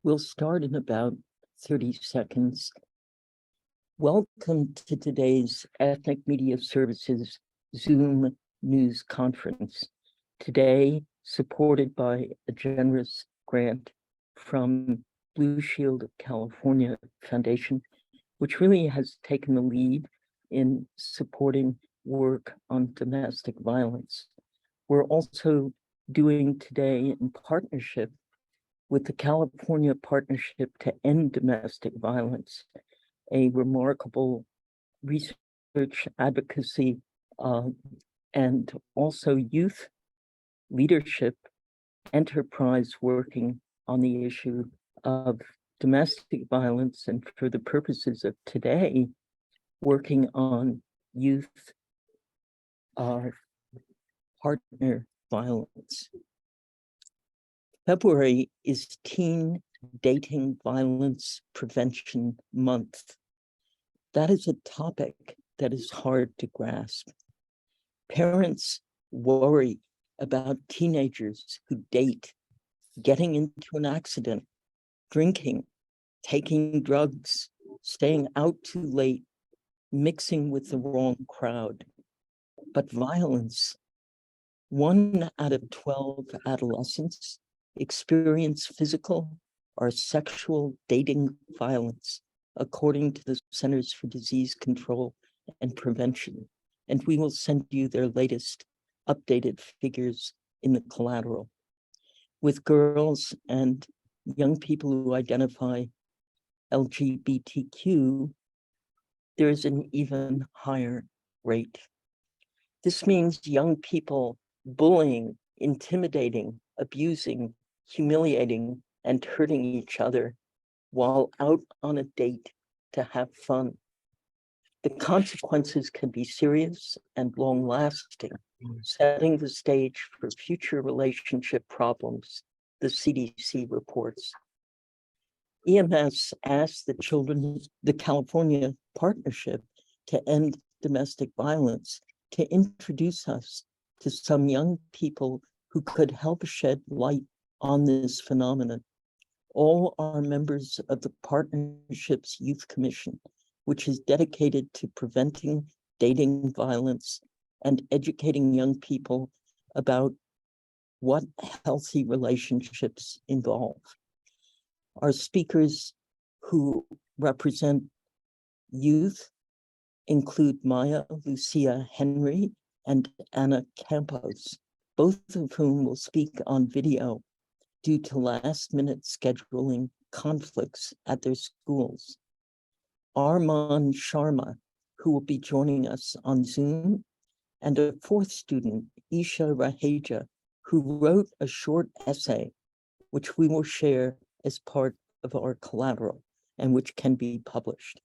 We'll start in about 30 seconds. Welcome to today's Ethnic Media Services Zoom News Conference. Today, supported by a generous grant from Blue Shield of California Foundation, which really has taken the lead in supporting work on domestic violence. We're also doing today in partnership with the California Partnership to End Domestic Violence, a remarkable research advocacy and also youth leadership enterprise working on the issue of domestic violence, and for the purposes of today, working on youth partner violence. February is Teen Dating Violence Prevention Month. That is a topic that is hard to grasp. Parents worry about teenagers who date, getting into an accident, drinking, taking drugs, staying out too late, mixing with the wrong crowd. But violence, 1 out of 12 adolescents experience physical or sexual dating violence, according to the Centers for Disease Control and Prevention. And we will send you their latest updated figures in the collateral. With girls and young people who identify LGBTQ, there is an even higher rate. This means young people bullying, intimidating, abusing, humiliating, and hurting each other while out on a date to have fun. The consequences can be serious and long-lasting, setting the stage for future relationship problems, the CDC reports. EMS asked the California Partnership to End Domestic Violence to introduce us to some young people who could help shed light on this phenomenon. All are members of the Partnership's Youth Commission, which is dedicated to preventing dating violence and educating young people about what healthy relationships involve. Our speakers who represent youth include Maya Lucia Henry and Anna Campos, both of whom will speak on video due to last-minute scheduling conflicts at their schools. Arman Sharma, who will be joining us on Zoom, and a fourth student, Isha Raheja, who wrote a short essay, which we will share as part of our collateral and which can be published.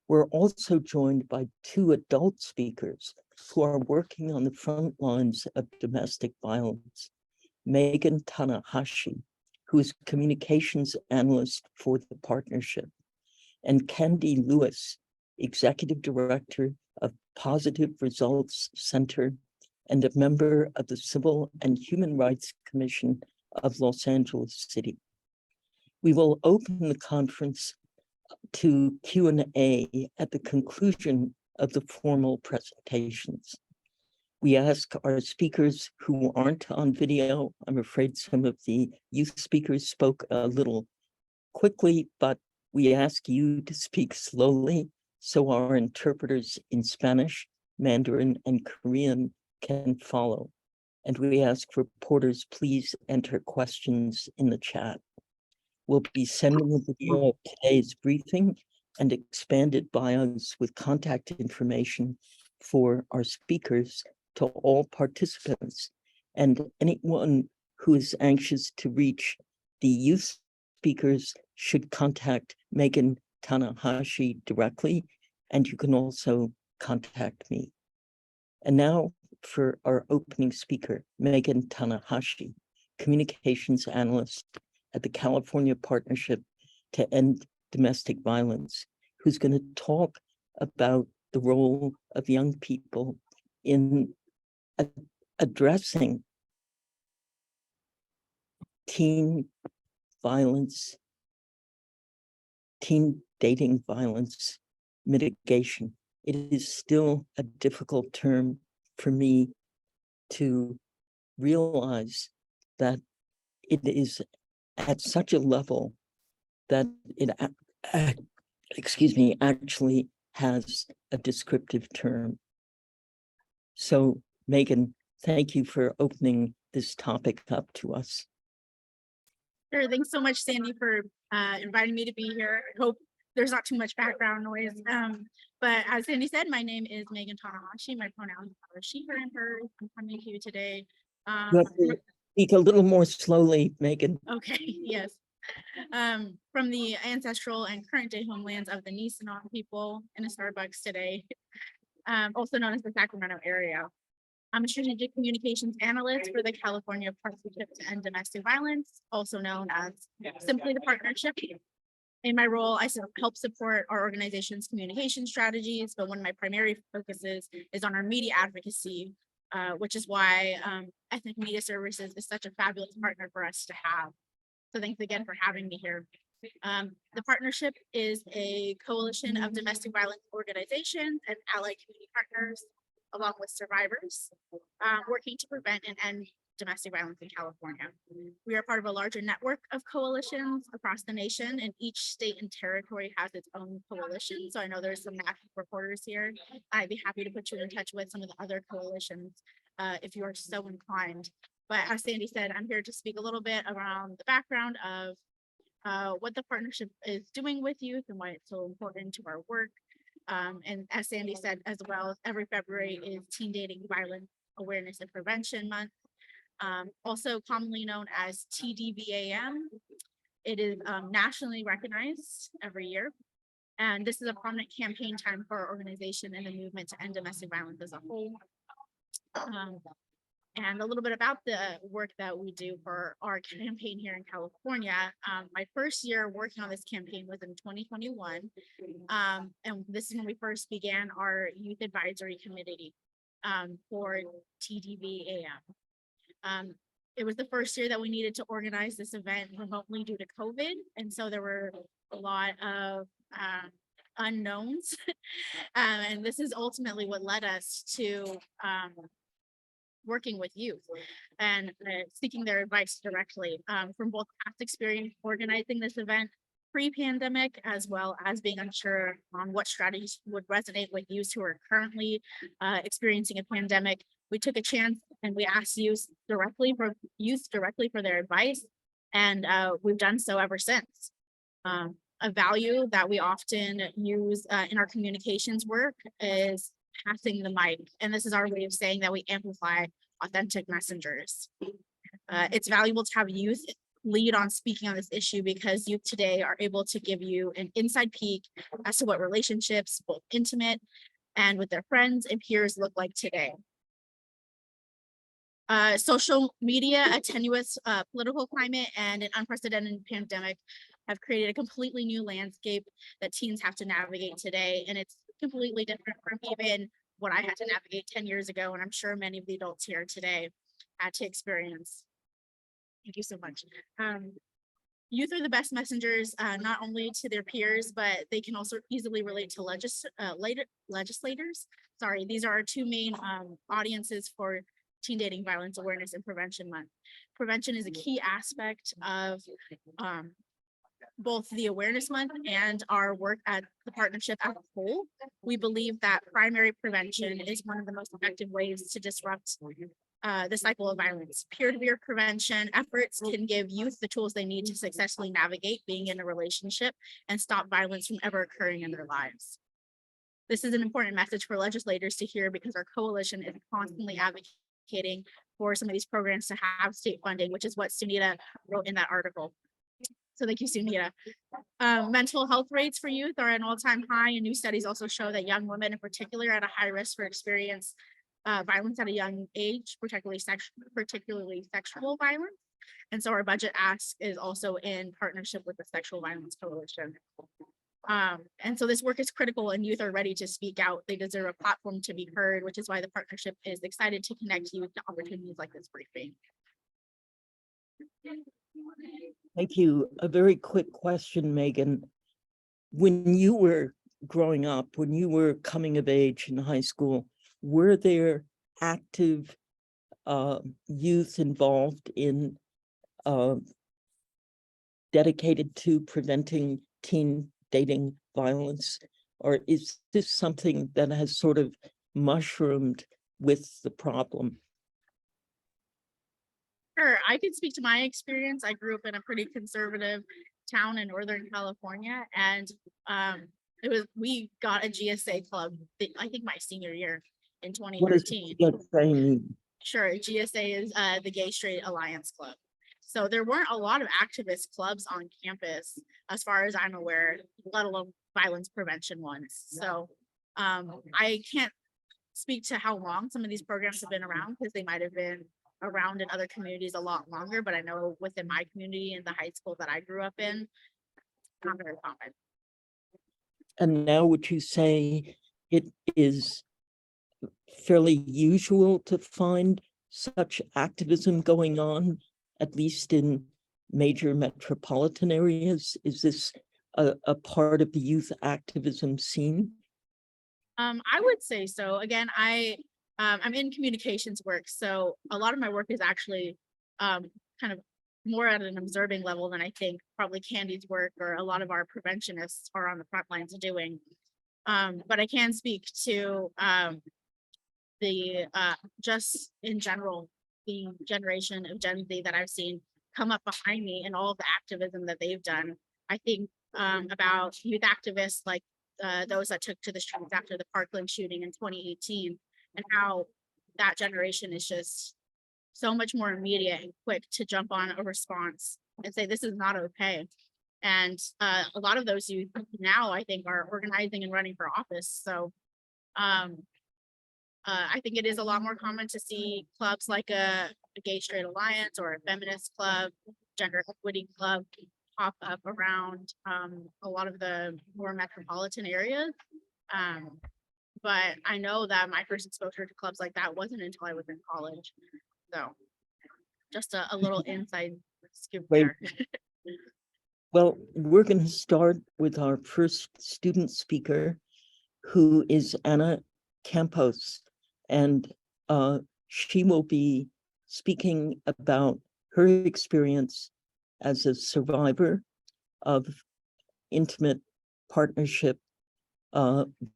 We're also joined by 2 adult speakers who are working on the front lines of domestic violence. Megan Tanahashi, who is communications analyst for the partnership, and Candy Lewis, executive director of Positive Results Center and a member of the Civil and Human Rights Commission of Los Angeles City. We will open the conference to Q&A at the conclusion of the formal presentations. We ask our speakers who aren't on video, I'm afraid some of the youth speakers spoke a little quickly, but we ask you to speak slowly so our interpreters in Spanish, Mandarin, and Korean can follow. And we ask reporters, please enter questions in the chat. We'll be sending a video of today's briefing and expanded bios with contact information for our speakers to all participants, and anyone who is anxious to reach the youth speakers should contact Megan Tanahashi directly, and you can also contact me. And now for our opening speaker, Megan Tanahashi, communications analyst at the California Partnership to End Domestic Violence, who's going to talk about the role of young people in addressing teen violence teen dating violence mitigation. It is still a difficult term for me to realize that it is at such a level that it, excuse me, actually has a descriptive term. So, Megan, thank you for opening this topic up to us. Sure. Thanks so much, Sandy, for inviting me to be here. I hope there's not too much background noise. But as Sandy said, my name is Megan Tanahashi. My pronouns are she, her, and hers. I'm coming to you today. You have to speak a little more slowly, Megan. Okay, yes. From the ancestral and current day homelands of the Nisenan people in a Starbucks today, also known as the Sacramento area. I'm a strategic communications analyst for the California Partnership to End Domestic Violence, also known as simply the Partnership. In my role, I help support our organization's communication strategies, but one of my primary focuses is on our media advocacy, which is why Ethnic Media Services is such a fabulous partner for us to have. So thanks again for having me here. The Partnership is a coalition of domestic violence organizations and allied community partners, along with survivors, working to prevent and end domestic violence in California. We are part of a larger network of coalitions across the nation, and each state and territory has its own coalition. So I know there's some national reporters here. I'd be happy to put you in touch with some of the other coalitions if you are so inclined. But as Sandy said, I'm here to speak a little bit around the background of what the Partnership is doing with youth and why it's so important to our work. And as Sandy said, as well, every February is Teen Dating Violence Awareness and Prevention Month, also commonly known as TDVAM. It is nationally recognized every year. And this is a prominent campaign time for our organization and the movement to end domestic violence as a whole. And a little bit about the work that we do for our campaign here in California. My first year working on this campaign was in 2021. And this is when we first began our Youth Advisory Committee for TDVAM. It was the first year that we needed to organize this event remotely due to COVID. And so there were a lot of unknowns. And this is ultimately what led us to working with youth and seeking their advice directly from both past experience organizing this event pre-pandemic, as well as being unsure on what strategies would resonate with youth who are currently experiencing a pandemic. We took a chance and we asked youth directly for their advice, and we've done so ever since. A value that we often use in our communications work is passing the mic. And this is our way of saying that we amplify authentic messengers. It's valuable to have youth lead on speaking on this issue because youth today are able to give you an inside peek as to what relationships, both intimate and with their friends and peers, look like today. Social media, a tenuous political climate, and an unprecedented pandemic have created a completely new landscape that teens have to navigate today. And it's completely different from even what I had to navigate 10 years ago. And I'm sure many of the adults here today had to experience. Thank you so much. Youth are the best messengers, not only to their peers, but they can also easily relate to legislators. Sorry, these are our two main audiences for Teen Dating Violence Awareness and Prevention Month. Prevention is a key aspect of both the Awareness Month and our work at the Partnership as a whole. We believe that primary prevention is one of the most effective ways to disrupt the cycle of violence. Peer-to-peer prevention efforts can give youth the tools they need to successfully navigate being in a relationship and stop violence from ever occurring in their lives. This is an important message for legislators to hear because our coalition is constantly advocating for some of these programs to have state funding, which is what Sunita wrote in that article. So thank you, Sunita. Mental health rates for youth are at an all-time high, and new studies also show that young women in particular are at a high risk for experience violence at a young age, particularly sexual violence. And so our budget ask is also in partnership with the Sexual Violence Coalition. And so this work is critical and youth are ready to speak out. They deserve a platform to be heard, which is why the partnership is excited to connect youth to opportunities like this briefing. Thank you. A very quick question, Megan. when you were growing up, when you were coming of age in high school, were there active youth involved in dedicated to preventing teen dating violence? Or is this something that has sort of mushroomed with the problem? Sure, I can speak to my experience. I grew up in a pretty conservative town in Northern California, and we got a GSA club, I think my senior year in What does 2013. GSA mean? Sure, GSA is the Gay Straight Alliance Club. So there weren't a lot of activist clubs on campus, as far as I'm aware, let alone violence prevention ones. So I can't speak to how long some of these programs have been around, because they might have been around in other communities a lot longer, but I know within my community and the high school that I grew up in, not very common. And now would you say it is fairly usual to find such activism going on, at least in major metropolitan areas? Is this a part of the youth activism scene? I would say so. Again, I'm in communications work, so a lot of my work is actually kind of more at an observing level than I think probably Candy's work or a lot of our preventionists are on the front lines doing. But I can speak to the just in general, the generation of Gen Z that I've seen come up behind me and all of the activism that they've done. I think about youth activists like those that took to the streets after the Parkland shooting in 2018, and how that generation is just so much more immediate and quick to jump on a response and say, this is not okay. And a lot of those youth now, I think, are organizing and running for office. So I think it is a lot more common to see clubs like a Gay Straight Alliance or a feminist club, gender equity club pop up around a lot of the more metropolitan areas. But I know that my first exposure to clubs like that wasn't until I was in college. So just a little inside scoop there. Well, we're going to start with our first student speaker, who is Anna Campos, and she will be speaking about her experience as a survivor of intimate partnership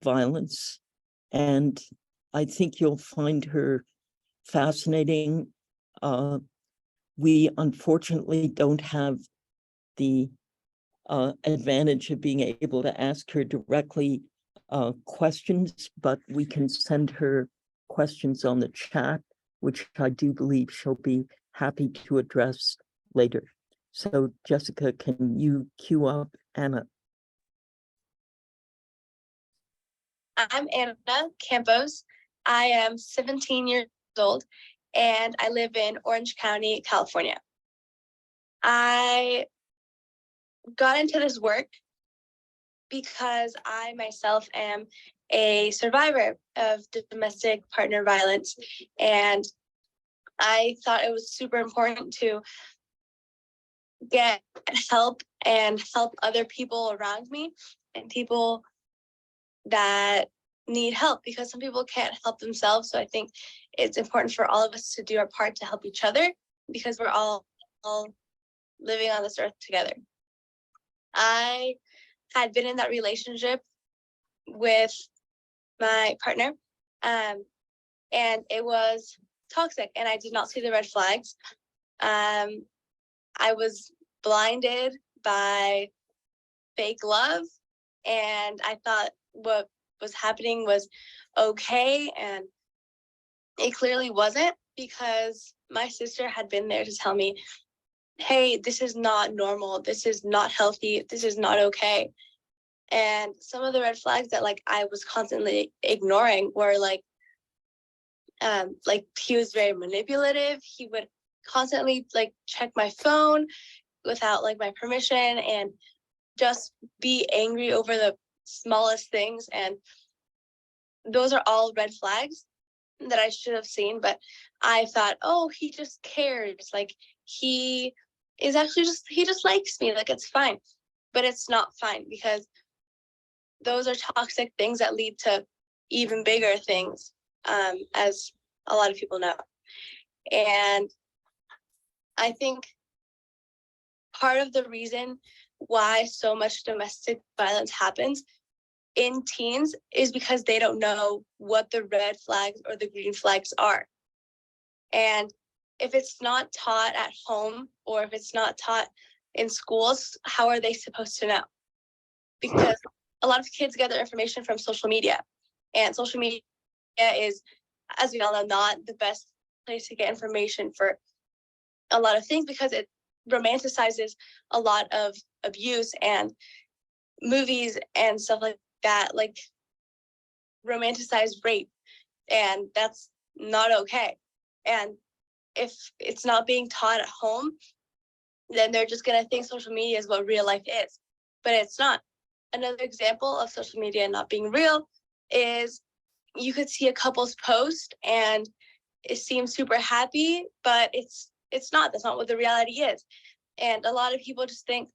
violence. And I think you'll find her fascinating. We unfortunately don't have the advantage of being able to ask her directly questions, but we can send her questions on the chat, which I do believe she'll be happy to address later. So Jessica, can you cue up Anna? I'm Anna Campos. I am 17 years old and I live in Orange County, California. I got into this work because I myself am a survivor of domestic partner violence, and I thought it was super important to get help and help other people around me and people that need help, because some people can't help themselves. So I think it's important for all of us to do our part to help each other, because we're all living on this earth together. I had been in that relationship with my partner, and it was toxic, and I did not see the red flags. I was blinded by fake love, and I thought what was happening was okay, and it clearly wasn't, because my sister had been there to tell me, hey, this is not normal, this is not healthy, this is not okay. And some of the red flags that I was constantly ignoring were like he was very manipulative. He would constantly check my phone without my permission, and just be angry over the smallest things. And those are all red flags that I should have seen, but I thought, oh, he just cares. He is actually he just likes me. It's fine. But it's not fine, because those are toxic things that lead to even bigger things, as a lot of people know. And I think part of the reason why so much domestic violence happens in teens is because they don't know what the red flags or the green flags are. And if it's not taught at home, or if it's not taught in schools, how are they supposed to know? Because a lot of kids get their information from social media, and social media is, as we all know, not the best place to get information for a lot of things, because it romanticizes a lot of abuse, and movies and stuff like that, like, romanticize rape, and that's not okay. And if it's not being taught at home, then they're just gonna think social media is what real life is, but it's not. Another example of social media not being real is you could see a couple's post and it seems super happy, but it's not. That's not what the reality is. And a lot of people just think,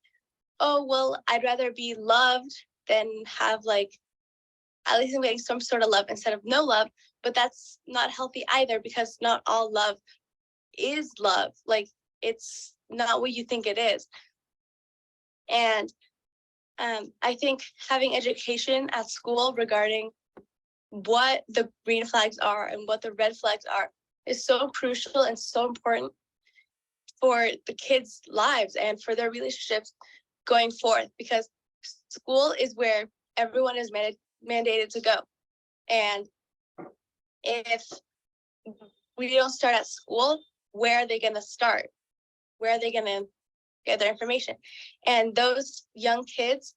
oh, well, I'd rather be loved than have, like, at least I'm getting some sort of love instead of no love. But that's not healthy either, because not all love is love. Like, it's not what you think it is. And I think having education at school regarding what the green flags are and what the red flags are is so crucial and so important for the kids' lives and for their relationships going forth, because school is where everyone is mandated to go. And if we don't start at school, where are they going to start? Where are they going to get their information? And those young kids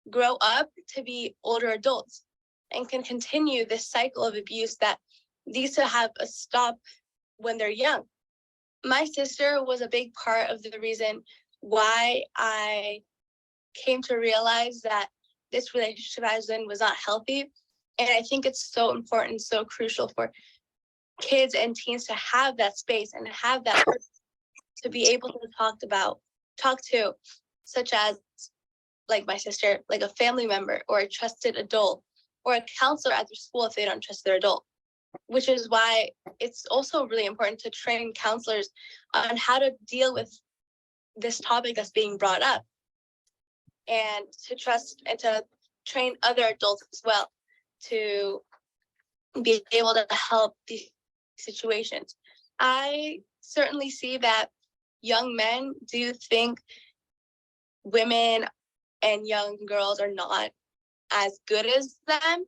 grow up to be older adults and can continue this cycle of abuse that needs to have a stop when they're young. My sister was a big part of the reason why I came to realize that this relationship I was in was not healthy. And I think it's so important, so crucial for kids and teens to have that space and have that person to be able to talk to, such as, like my sister, like a family member or a trusted adult, or a counselor at their school if they don't trust their adult. Which is why it's also really important to train counselors on how to deal with this topic that's being brought up, and to trust and to train other adults as well to be able to help these situations. I certainly see that young men do think women and young girls are not as good as them.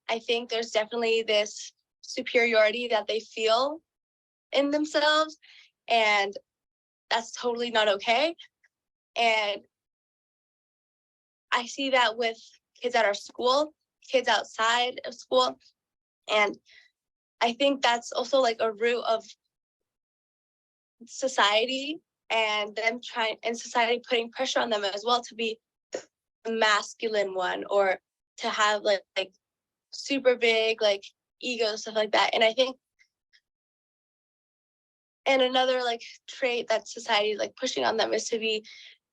I think there's definitely this superiority that they feel in themselves, and that's totally not okay. And I see that with kids at our school, kids outside of school, and I think that's also like a root of society and them society putting pressure on them as well to be the masculine one, or to have like super big like ego, stuff like that. And I think, and another like trait that society is like pushing on them is to be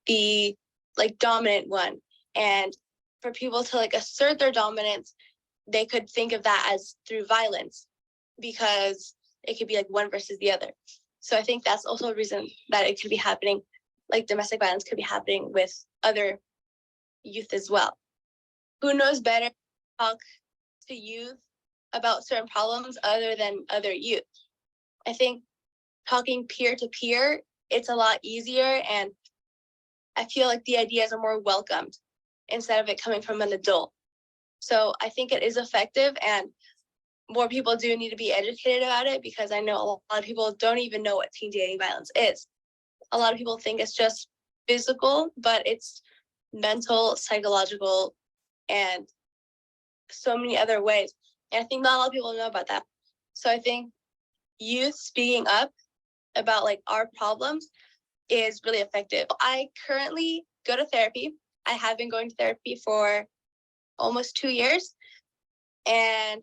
the like dominant one. And for people to like assert their dominance, they could think of that as through violence, because it could be like one versus the other. So I think that's also a reason that it could be happening, like domestic violence could be happening with other youth as well. Who knows better to talk to youth about certain problems other than other youth? I think talking peer to peer, it's a lot easier, and I feel like the ideas are more welcomed instead of it coming from an adult. So I think it is effective, and more people do need to be educated about it, because I know a lot of people don't even know what teen dating violence is. A lot of people think it's just physical, but it's mental, psychological, and so many other ways. And I think not a lot of people know about that. So I think youth speaking up about like our problems is really effective. I currently go to therapy. I have been going to therapy for almost 2 years. And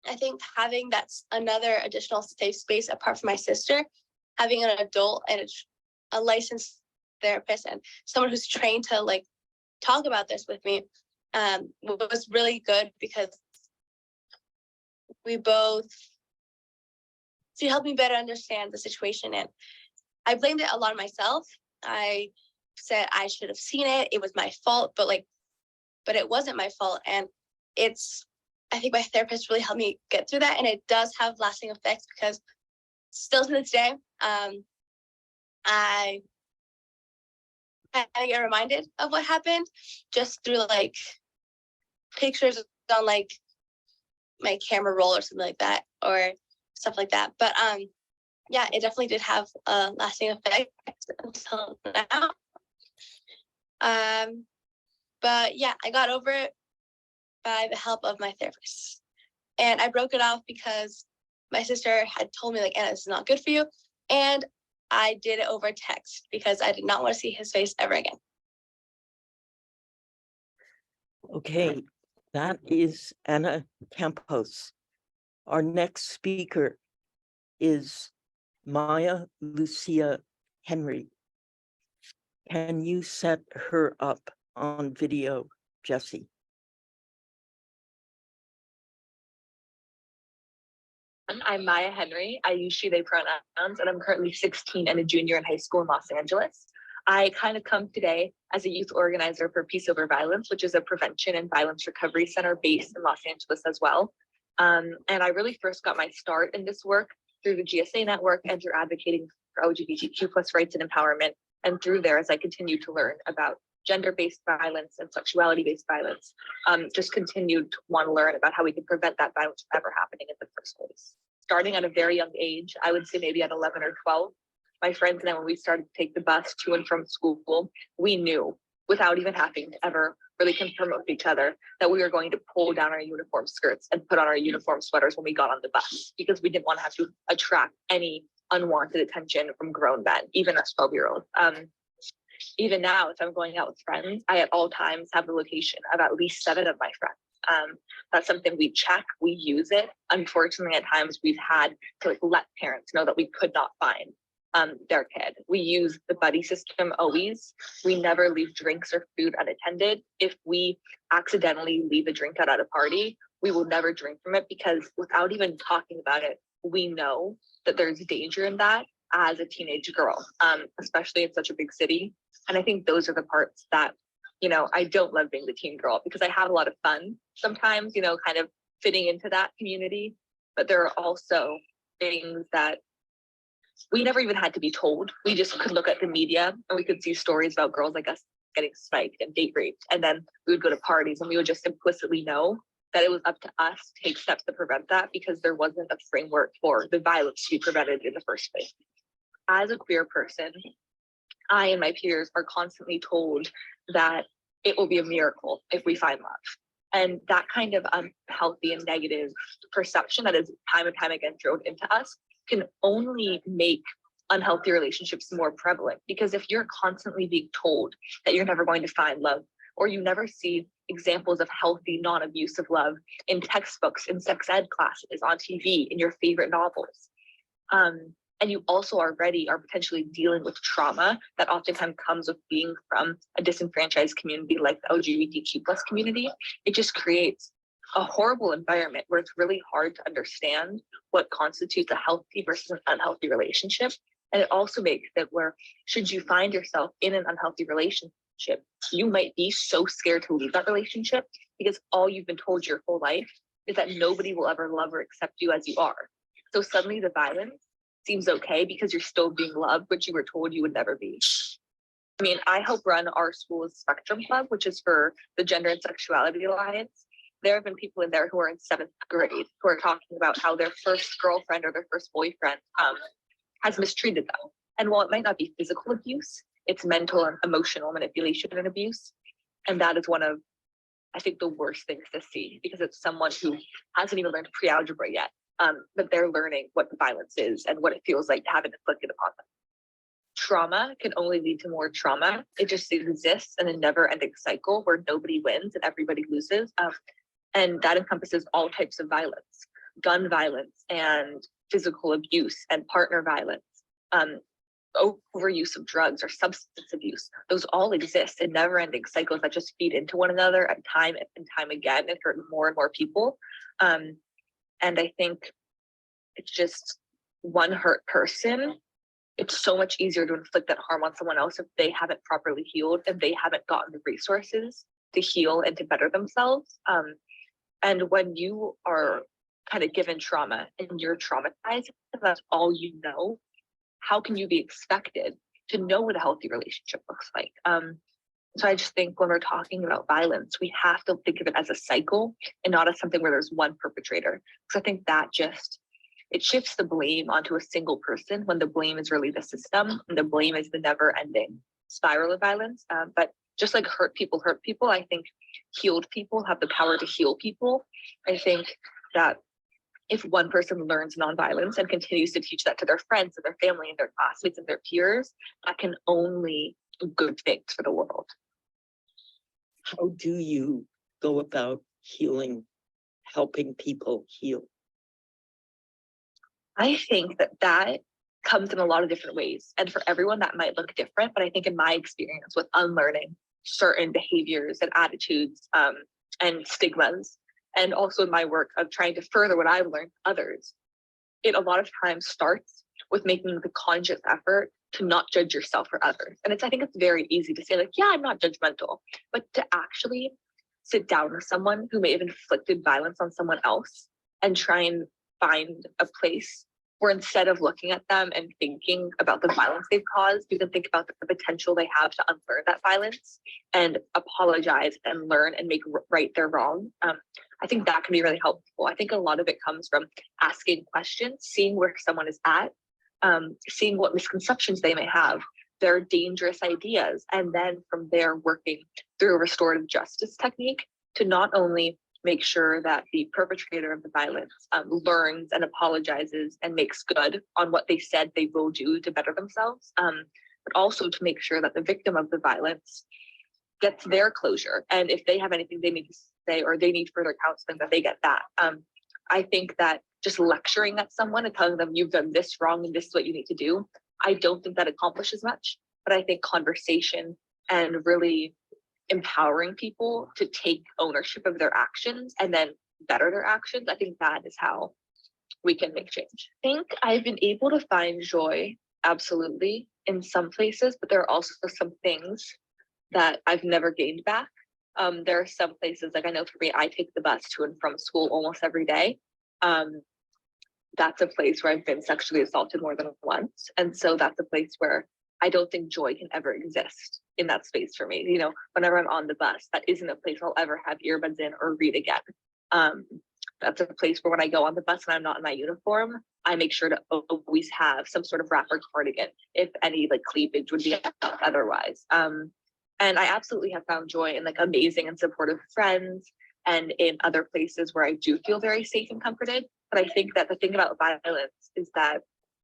I think having that's another additional safe space apart from my sister, having an adult and a licensed therapist and someone who's trained to like talk about this with me was really good because she helped me better understand the situation, and I blamed it a lot on myself. I said I should have seen it. It was my fault, but it wasn't my fault. And I think my therapist really helped me get through that. And it does have lasting effects because still to this day, I get reminded of what happened just through like pictures on like my camera roll or something like that, or stuff like that. But yeah, it definitely did have a lasting effect until now. But yeah, I got over it by the help of my therapist. And I broke it off because my sister had told me, like, Anna, this is not good for you. And I did it over text because I did not want to see his face ever again. Okay, that is Anna Campos. Our next speaker is Maya Lucia Henry. Can you set her up on video, Jesse? I'm Maya Henry. I use she, they pronouns, and I'm currently 16 and a junior in high school in Los Angeles. I kind of come today as a youth organizer for Peace Over Violence, which is a prevention and violence recovery center based in Los Angeles as well. And I really first got my start in this work through the GSA network and through advocating for LGBTQ+ rights and empowerment. And through there, as I continue to learn about gender-based violence and sexuality-based violence, just continued to want to learn about how we can prevent that violence from ever happening in the first place. Starting at a very young age, I would say maybe at 11 or 12, my friends and I, when we started to take the bus to and from school, we knew without even having to ever really confirm with each other that we were going to pull down our uniform skirts and put on our uniform sweaters when we got on the bus, because we didn't want to have to attract any unwanted attention from grown men, even as 12-year-olds. Even now, if I'm going out with friends, I at all times have the location of at least 7 of my friends. That's something we check, we use it. Unfortunately, at times we've had to let parents know that we could not find their kid. We use the buddy system always. We never leave drinks or food unattended. If we accidentally leave a drink out at a party, we will never drink from it, because without even talking about it, we know that there's danger in that as a teenage girl, especially in such a big city. And I think those are the parts that, I don't love being the teen girl, because I have a lot of fun sometimes, kind of fitting into that community. But there are also things that we never even had to be told. We just could look at the media and we could see stories about girls like us getting spiked and date raped. And then we would go to parties and we would just implicitly know that it was up to us to take steps to prevent that, because there wasn't a framework for the violence to be prevented in the first place. As a queer person, I and my peers are constantly told that it will be a miracle if we find love. And that kind of unhealthy and negative perception that is time and time again thrown into us can only make unhealthy relationships more prevalent. Because if you're constantly being told that you're never going to find love, or you never see examples of healthy, non-abusive love in textbooks, in sex ed classes, on TV, in your favorite novels, and you also are potentially dealing with trauma that oftentimes comes with being from a disenfranchised community like the LGBTQ+ community, it just creates a horrible environment where it's really hard to understand what constitutes a healthy versus an unhealthy relationship. And it also makes it where, should you find yourself in an unhealthy relationship, you might be so scared to leave that relationship, because all you've been told your whole life is that nobody will ever love or accept you as you are. So suddenly the violence seems okay because you're still being loved, but you were told you would never be. I mean, I help run our school's Spectrum Club, which is for the Gender and Sexuality Alliance. There have been people in there who are in 7th grade who are talking about how their first girlfriend or their first boyfriend has mistreated them. And while it might not be physical abuse, it's mental and emotional manipulation and abuse. And that is one of, I think, the worst things to see, because it's someone who hasn't even learned pre-algebra yet. But they're learning what violence is and what it feels like to have it inflicted upon them. Trauma can only lead to more trauma. It just exists in a never-ending cycle where nobody wins and everybody loses. And that encompasses all types of violence, gun violence and physical abuse and partner violence. overuse of drugs or substance abuse. Those all exist in never-ending cycles that just feed into one another and time again and hurt more and more people. And I think it's just one hurt person. It's so much easier to inflict that harm on someone else if they haven't properly healed and they haven't gotten the resources to heal and to better themselves. And when you are kind of given trauma and you're traumatized, if that's all you know, how can you be expected to know what a healthy relationship looks like? So I just think when we're talking about violence, we have to think of it as a cycle and not as something where there's one perpetrator. Because I think that it shifts the blame onto a single person when the blame is really the system and the blame is the never-ending spiral of violence. But just like hurt people, I think healed people have the power to heal people. I think that if one person learns nonviolence and continues to teach that to their friends and their family and their classmates and their peers, that can only do good things for the world. How do you go about healing, helping people heal? I think that comes in a lot of different ways. And for everyone that might look different, but I think in my experience with unlearning certain behaviors and attitudes and stigmas, and also in my work of trying to further what I've learned to others, it a lot of times starts with making the conscious effort to not judge yourself or others. And I think it's very easy to say like, yeah, I'm not judgmental, but to actually sit down with someone who may have inflicted violence on someone else and try and find a place where instead of looking at them and thinking about the violence they've caused, you can think about the potential they have to unlearn that violence and apologize and learn and make right their wrong. I think that can be really helpful. I think a lot of it comes from asking questions, seeing where someone is at, seeing what misconceptions they may have, their dangerous ideas, and then from there working through a restorative justice technique to not only make sure that the perpetrator of the violence learns and apologizes and makes good on what they said they will do to better themselves, but also to make sure that the victim of the violence gets their closure. And if they have anything they need to say or they need further counseling, that they get that. I think that just lecturing at someone and telling them you've done this wrong and this is what you need to do, I don't think that accomplishes much. But I think conversation and really empowering people to take ownership of their actions and then better their actions, I think that is how we can make change. I think I've been able to find joy, absolutely, in some places, but there are also some things that I've never gained back. There are some places, like I know for me, I take the bus to and from school almost every day. That's a place where I've been sexually assaulted more than once. And so that's a place where I don't think joy can ever exist in that space for me. You know, whenever I'm on the bus, that isn't a place I'll ever have earbuds in or read again. That's a place where when I go on the bus and I'm not in my uniform, I make sure to always have some sort of wrapper cardigan, if any like cleavage would be otherwise. And I absolutely have found joy in like amazing and supportive friends and in other places where I do feel very safe and comforted. But I think that the thing about violence is that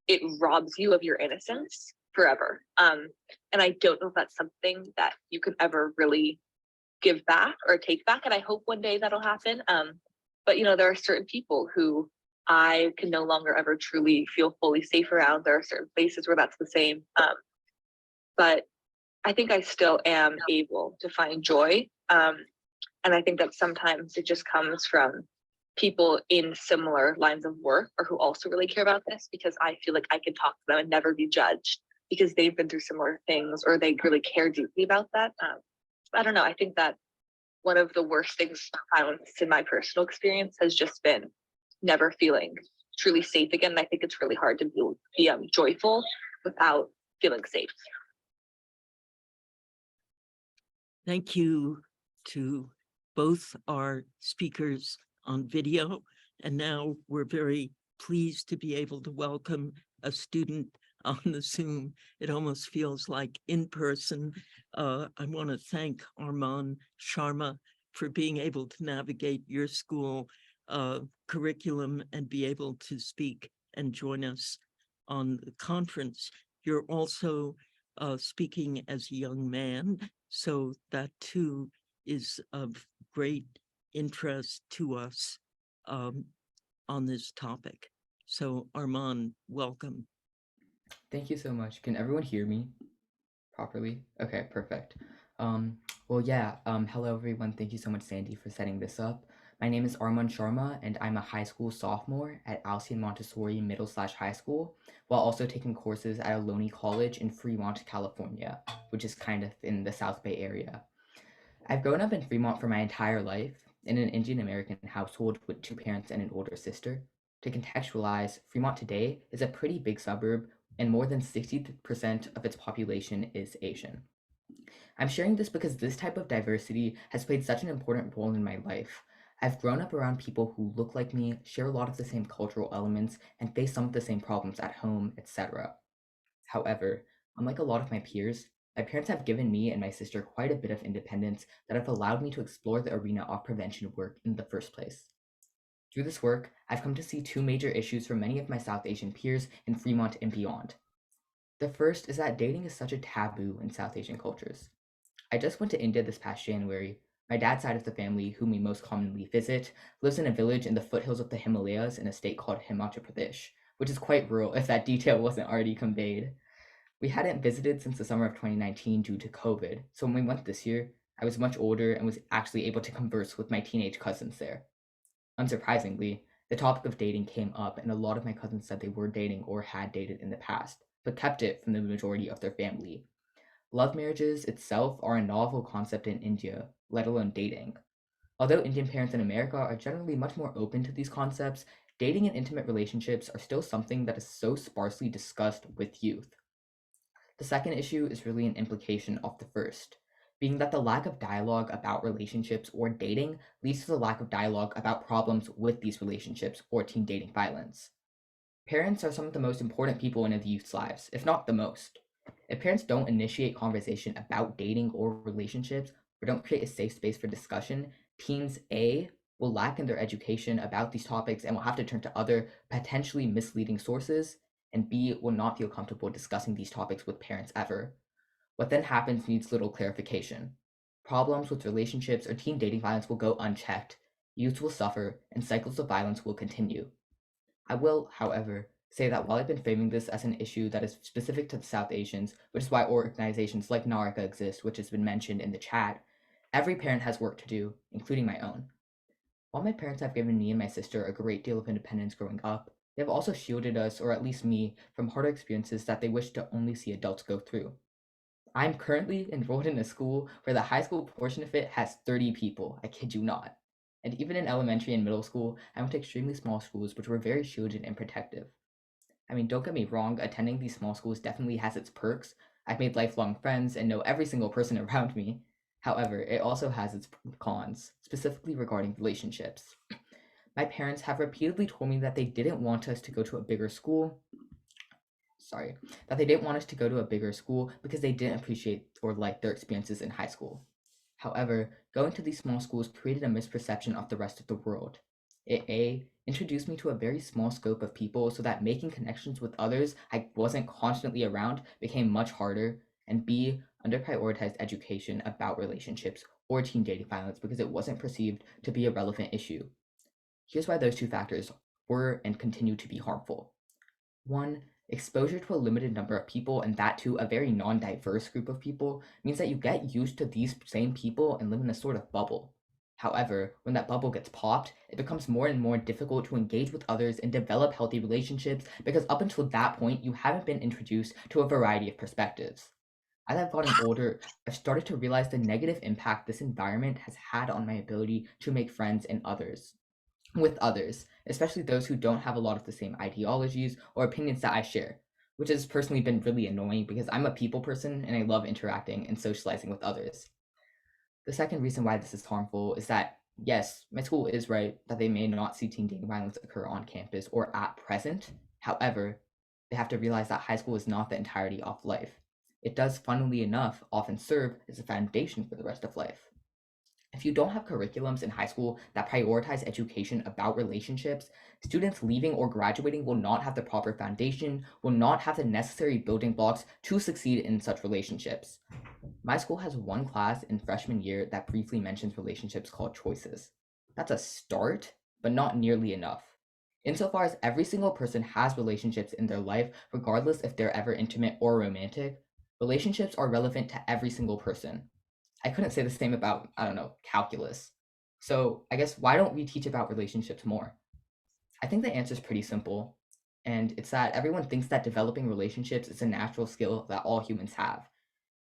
it robs you of your innocence forever. And I don't know if that's something that you can ever really give back or take back. And I hope one day that'll happen. But, you know, there are certain people who I can no longer ever truly feel fully safe around. There are certain places where that's the same. But I think I still am able to find joy. And I think that sometimes it just comes from people in similar lines of work or who also really care about this, because I feel like I can talk to them and never be judged because they've been through similar things or they really care deeply about that. I don't know. I think that one of the worst things violence in my personal experience has just been never feeling truly safe again. And I think it's really hard to be joyful without feeling safe. Thank you to both our speakers on video. And now we're very pleased to be able to welcome a student on the Zoom. It almost feels like in person. I want to thank Arman Sharma for being able to navigate your school curriculum and be able to speak and join us on the conference. You're also speaking as a young man, so that too is of great interest to us on this topic. So Arman, welcome. Thank you so much. Can everyone hear me properly? Okay, perfect. Well, yeah, hello everyone. Thank you so much, Sandy, for setting this up. My name is Arman Sharma, and I'm a high school sophomore at Alcyon Montessori Middle/High School, while also taking courses at Ohlone College in Fremont, California, which is kind of in the South Bay area. I've grown up in Fremont for my entire life in an Indian American household with two parents and an older sister. To contextualize, Fremont today is a pretty big suburb, and more than 60% of its population is Asian. I'm sharing this because this type of diversity has played such an important role in my life. I've grown up around people who look like me, share a lot of the same cultural elements, and face some of the same problems at home, etc. However, unlike a lot of my peers, my parents have given me and my sister quite a bit of independence that have allowed me to explore the arena of prevention work in the first place. Through this work, I've come to see two major issues for many of my South Asian peers in Fremont and beyond. The first is that dating is such a taboo in South Asian cultures. I just went to India this past January. My dad's side of the family, whom we most commonly visit, lives in a village in the foothills of the Himalayas in a state called Himachal Pradesh, which is quite rural if that detail wasn't already conveyed. We hadn't visited since the summer of 2019 due to COVID, so when we went this year, I was much older and was actually able to converse with my teenage cousins there. Unsurprisingly, the topic of dating came up, and a lot of my cousins said they were dating or had dated in the past, but kept it from the majority of their family. Love marriages itself are a novel concept in India, let alone dating. Although Indian parents in America are generally much more open to these concepts, dating and intimate relationships are still something that is so sparsely discussed with youth. The second issue is really an implication of the first, being that the lack of dialogue about relationships or dating leads to the lack of dialogue about problems with these relationships or teen dating violence. Parents are some of the most important people in a youth's lives, if not the most. If parents don't initiate conversation about dating or relationships, or don't create a safe space for discussion, teens A will lack in their education about these topics and will have to turn to other potentially misleading sources, and B will not feel comfortable discussing these topics with parents ever. What then happens needs little clarification. Problems with relationships or teen dating violence will go unchecked, youth will suffer, and cycles of violence will continue. I will, however, say that while I've been framing this as an issue that is specific to the South Asians, which is why organizations like NARCA exist, which has been mentioned in the chat, every parent has work to do, including my own. While my parents have given me and my sister a great deal of independence growing up, they have also shielded us, or at least me, from harder experiences that they wish to only see adults go through. I'm currently enrolled in a school where the high school portion of it has 30 people, I kid you not. And even in elementary and middle school, I went to extremely small schools which were very shielded and protective. I mean, don't get me wrong, attending these small schools definitely has its perks. I've made lifelong friends and know every single person around me. However, it also has its cons, specifically regarding relationships. My parents have repeatedly told me that they didn't want us to go to a bigger school. That they didn't want us to go to a bigger school because they didn't appreciate or like their experiences in high school. However, going to these small schools created a misperception of the rest of the world. It A, introduced me to a very small scope of people so that making connections with others I wasn't constantly around became much harder, and B, underprioritized education about relationships or teen dating violence because it wasn't perceived to be a relevant issue. Here's why those two factors were and continue to be harmful. One, exposure to a limited number of people, and that to a very non-diverse group of people, means that you get used to these same people and live in a sort of bubble. However, when that bubble gets popped, it becomes more and more difficult to engage with others and develop healthy relationships because up until that point, you haven't been introduced to a variety of perspectives. As I've gotten older, I've started to realize the negative impact this environment has had on my ability to make friends with others, especially those who don't have a lot of the same ideologies or opinions that I share, which has personally been really annoying because I'm a people person and I love interacting and socializing with others. The second reason why this is harmful is that, yes, my school is right that they may not see teen dating violence occur on campus or at present. However, they have to realize that high school is not the entirety of life. It does, funnily enough, often serve as a foundation for the rest of life. If you don't have curriculums in high school that prioritize education about relationships, students leaving or graduating will not have the proper foundation, will not have the necessary building blocks to succeed in such relationships. My school has one class in freshman year that briefly mentions relationships called choices. That's a start, but not nearly enough. Insofar as every single person has relationships in their life, regardless if they're ever intimate or romantic, relationships are relevant to every single person. I couldn't say the same about, I don't know, calculus. So I guess why don't we teach about relationships more? I think the answer is pretty simple, and it's that everyone thinks that developing relationships is a natural skill that all humans have.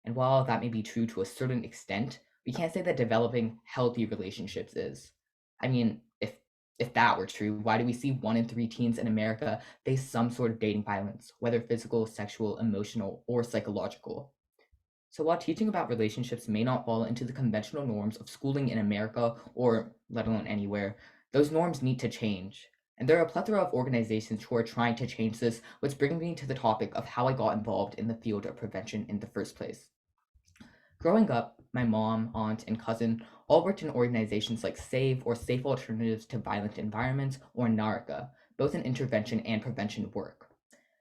And while that may be true to a certain extent, we can't say that developing healthy relationships is. I mean, if that were true, why do we see 1 in 3 teens in America face some sort of dating violence, whether physical, sexual, emotional, or psychological? So while teaching about relationships may not fall into the conventional norms of schooling in America or let alone anywhere, those norms need to change. And there are a plethora of organizations who are trying to change this, which brings me to the topic of how I got involved in the field of prevention in the first place. Growing up, my mom, aunt, and cousin all worked in organizations like SAVE or Safe Alternatives to Violent Environments or NARCA, both in intervention and prevention work.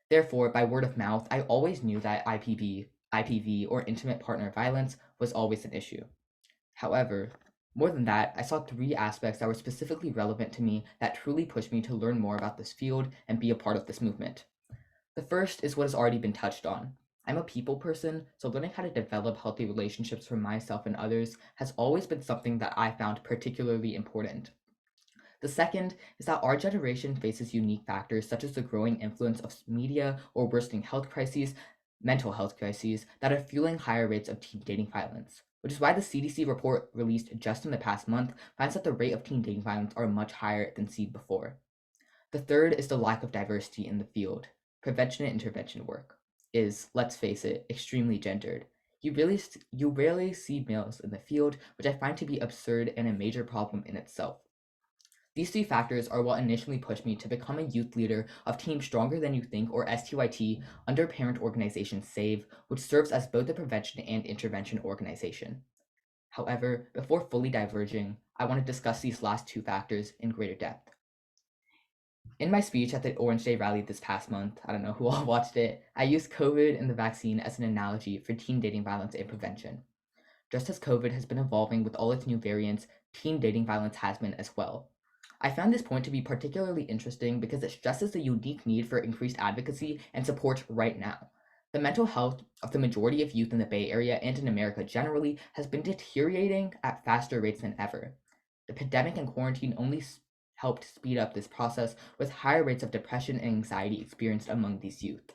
Therefore, by word of mouth, I always knew that IPV, or intimate partner violence, was always an issue. However, more than that, I saw 3 aspects that were specifically relevant to me that truly pushed me to learn more about this field and be a part of this movement. The first is what has already been touched on. I'm a people person, so learning how to develop healthy relationships for myself and others has always been something that I found particularly important. The second is that our generation faces unique factors such as the growing influence of media or worsening mental health crises, that are fueling higher rates of teen dating violence, which is why the CDC report released just in the past month finds that the rate of teen dating violence are much higher than seen before. The third is the lack of diversity in the field. Prevention and intervention work is, let's face it, extremely gendered. You rarely see males in the field, which I find to be absurd and a major problem in itself. These 3 factors are what initially pushed me to become a youth leader of Team Stronger Than You Think, or STYT, under parent organization SAVE, which serves as both a prevention and intervention organization. However, before fully diverging, I want to discuss these last 2 factors in greater depth. In my speech at the Orange Day rally this past month, I don't know who all watched it, I used COVID and the vaccine as an analogy for teen dating violence and prevention. Just as COVID has been evolving with all its new variants, teen dating violence has been as well. I found this point to be particularly interesting because it stresses the unique need for increased advocacy and support right now. The mental health of the majority of youth in the Bay Area and in America generally has been deteriorating at faster rates than ever. The pandemic and quarantine only helped speed up this process, with higher rates of depression and anxiety experienced among these youth.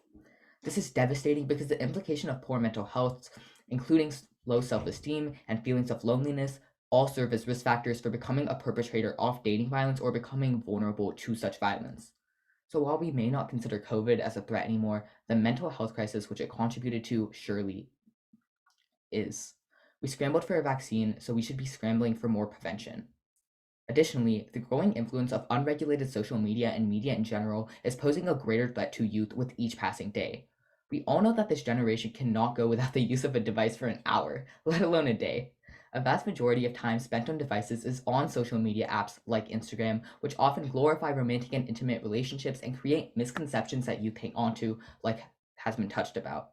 This is devastating because the implication of poor mental health, including low self-esteem and feelings of loneliness, all serve as risk factors for becoming a perpetrator of dating violence or becoming vulnerable to such violence. So while we may not consider COVID as a threat anymore, the mental health crisis which it contributed to surely is. We scrambled for a vaccine, so we should be scrambling for more prevention. Additionally, the growing influence of unregulated social media and media in general is posing a greater threat to youth with each passing day. We all know that this generation cannot go without the use of a device for an hour, let alone a day. A vast majority of time spent on devices is on social media apps like Instagram, which often glorify romantic and intimate relationships and create misconceptions that youth hang onto, like has been touched about.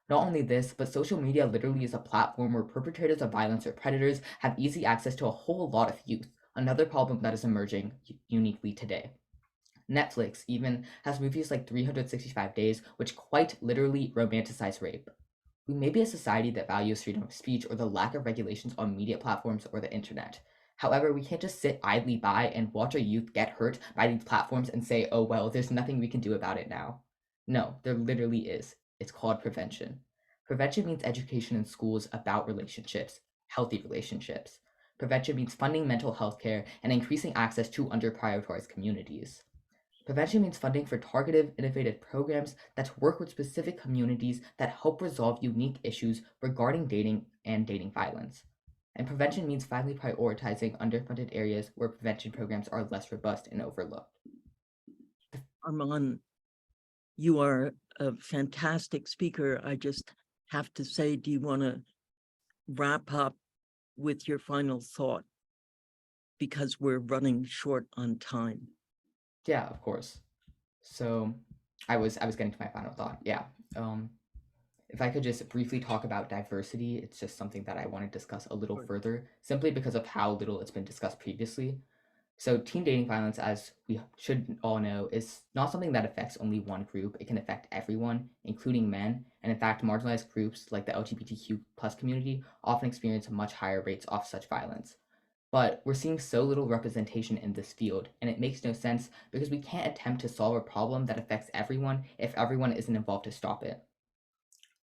Not only this, but social media literally is a platform where perpetrators of violence or predators have easy access to a whole lot of youth, another problem that is emerging uniquely today. Netflix even has movies like 365 Days, which quite literally romanticize rape. We may be a society that values freedom of speech or the lack of regulations on media platforms or the internet. However, we can't just sit idly by and watch our youth get hurt by these platforms and say, oh well, there's nothing we can do about it now. No, there literally is. It's called prevention. Prevention means education in schools about relationships, healthy relationships. Prevention means funding mental health care and increasing access to underprioritized communities. Prevention means funding for targeted, innovative programs that work with specific communities that help resolve unique issues regarding dating and dating violence. And prevention means finally prioritizing underfunded areas where prevention programs are less robust and overlooked. Armand, you are a fantastic speaker. I just have to say, do you want to wrap up with your final thought? Because we're running short on time. Yeah, of course. So I was getting to my final thought. Yeah. If I could just briefly talk about diversity, it's just something that I want to discuss a little further, simply because of how little it's been discussed previously. So teen dating violence, as we should all know, is not something that affects only one group. It can affect everyone, including men. And in fact, marginalized groups like the LGBTQ plus community often experience much higher rates of such violence. But we're seeing so little representation in this field, and it makes no sense because we can't attempt to solve a problem that affects everyone if everyone isn't involved to stop it.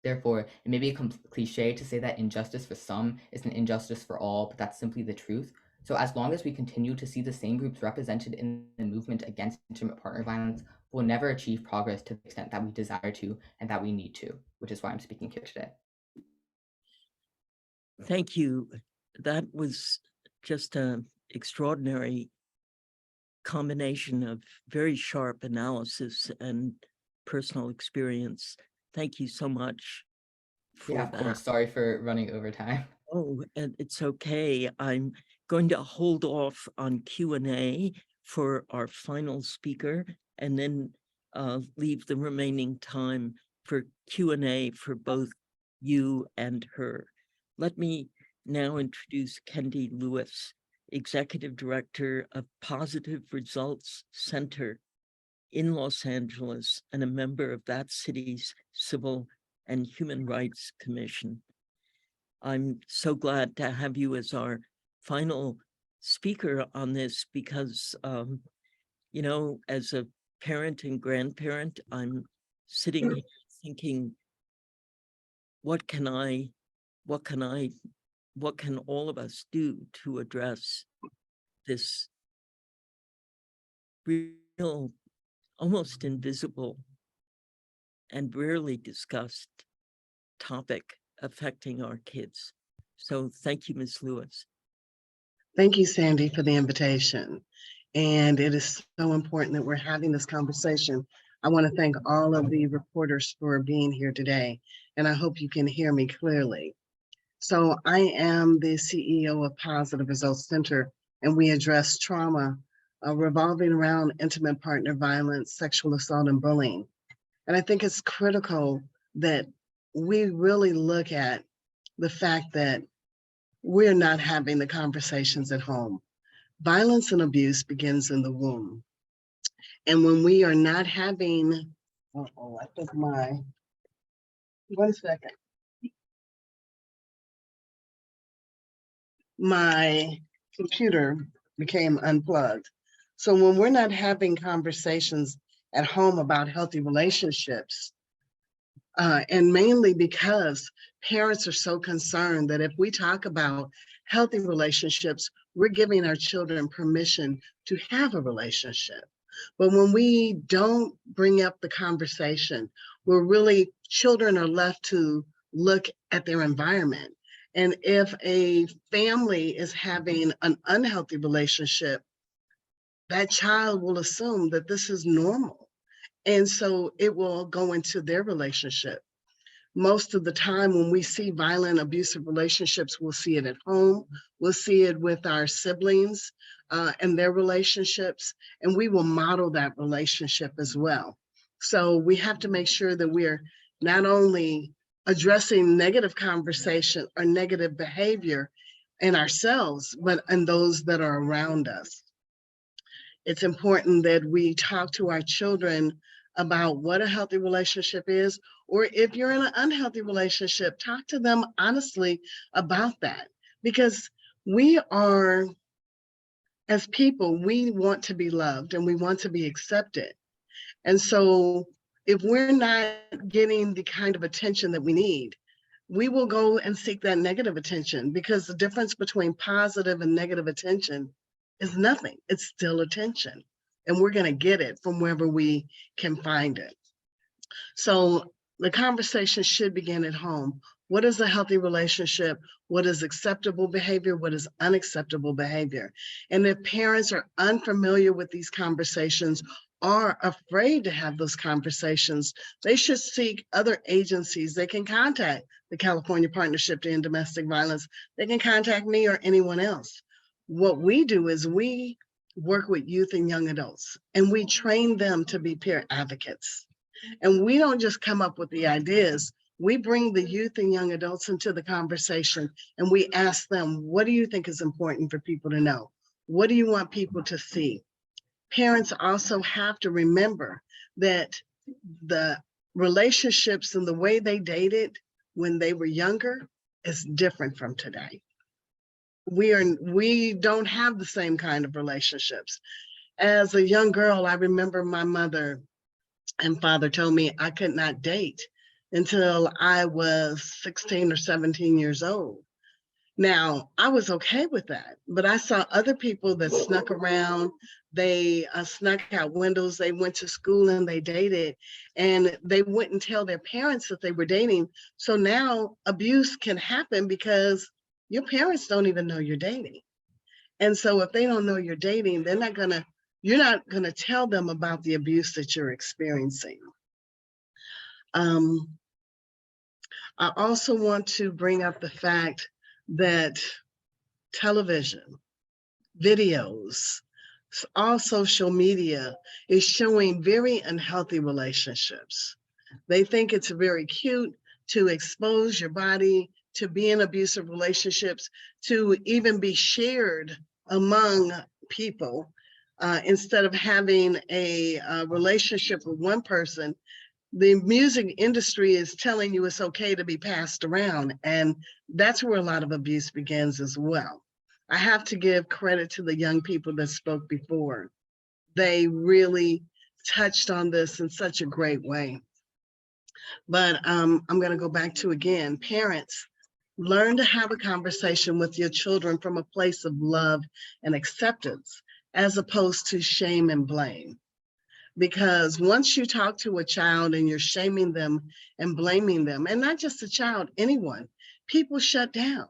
Therefore, it may be a cliche to say that injustice for some is an injustice for all, but that's simply the truth. So as long as we continue to see the same groups represented in the movement against intimate partner violence, we'll never achieve progress to the extent that we desire to and that we need to, which is why I'm speaking here today. Thank you. That was just an extraordinary combination of very sharp analysis and personal experience. Thank you so much for Yeah, of that. course. Sorry for running over time. Oh, and it's okay. I'm going to hold off on Q&A for our final speaker and then leave the remaining time for Q&A for both you and her. Let me now introduce Kendi Lewis, Executive Director of Positive Results Center in Los Angeles and a member of that city's Civil and Human Rights Commission. I'm so glad to have you as our final speaker on this because, you know, as a parent and grandparent, I'm sitting here thinking, what can all of us do to address this real, almost invisible and rarely discussed topic affecting our kids? So thank you, Ms. Lewis. Thank you, Sandy, for the invitation. And it is so important that we're having this conversation. I want to thank all of the reporters for being here today, and I hope you can hear me clearly. So I am the CEO of Positive Results Center, and we address trauma revolving around intimate partner violence, sexual assault, and bullying. And I think it's critical that we really look at the fact that we're not having the conversations at home. Violence and abuse begins in the womb. And when we are not having, I think one second. My computer became unplugged. So when we're not having conversations at home about healthy relationships, and mainly because parents are so concerned that if we talk about healthy relationships, we're giving our children permission to have a relationship. But when we don't bring up the conversation, children are left to look at their environment. And if a family is having an unhealthy relationship, that child will assume that this is normal. And so it will go into their relationship. Most of the time when we see violent, abusive relationships, we'll see it at home, we'll see it with our siblings and their relationships, and we will model that relationship as well. So we have to make sure that we're not only addressing negative conversation or negative behavior in ourselves, but in those that are around us. It's important that we talk to our children about what a healthy relationship is, or if you're in an unhealthy relationship, talk to them honestly about that. Because we are, as people, we want to be loved and we want to be accepted. And so if we're not getting the kind of attention that we need, we will go and seek that negative attention, because the difference between positive and negative attention is nothing. It's still attention. And we're going to get it from wherever we can find it. So the conversation should begin at home. What is a healthy relationship? What is acceptable behavior? What is unacceptable behavior? And if parents are unfamiliar with these conversations, are afraid to have those conversations, they should seek other agencies. They can contact the California Partnership to End Domestic Violence. They can contact me or anyone else. What we do is we work with youth and young adults, and we train them to be peer advocates. And we don't just come up with the ideas, we bring the youth and young adults into the conversation, and we ask them, what do you think is important for people to know? What do you want people to see? Parents also have to remember that the relationships and the way they dated when they were younger is different from today. We don't have the same kind of relationships. As a young girl, I remember my mother and father told me I could not date until I was 16 or 17 years old. Now, I was okay with that, but I saw other people that snuck around, they snuck out windows, they went to school and they dated, and they wouldn't tell their parents that they were dating. So now abuse can happen because your parents don't even know you're dating. And so if they don't know you're dating, you're not gonna tell them about the abuse that you're experiencing. I also want to bring up the fact that television, videos, all social media is showing very unhealthy relationships. They think it's very cute to expose your body, to be in abusive relationships, to even be shared among people. Instead of having a relationship with one person, the music industry is telling you it's okay to be passed around, and that's where a lot of abuse begins as well. I have to give credit to the young people that spoke before. They really touched on this in such a great way. But I'm going to go back to, again, parents, learn to have a conversation with your children from a place of love and acceptance, as opposed to shame and blame. Because once you talk to a child and you're shaming them and blaming them, and not just a child, anyone, people shut down.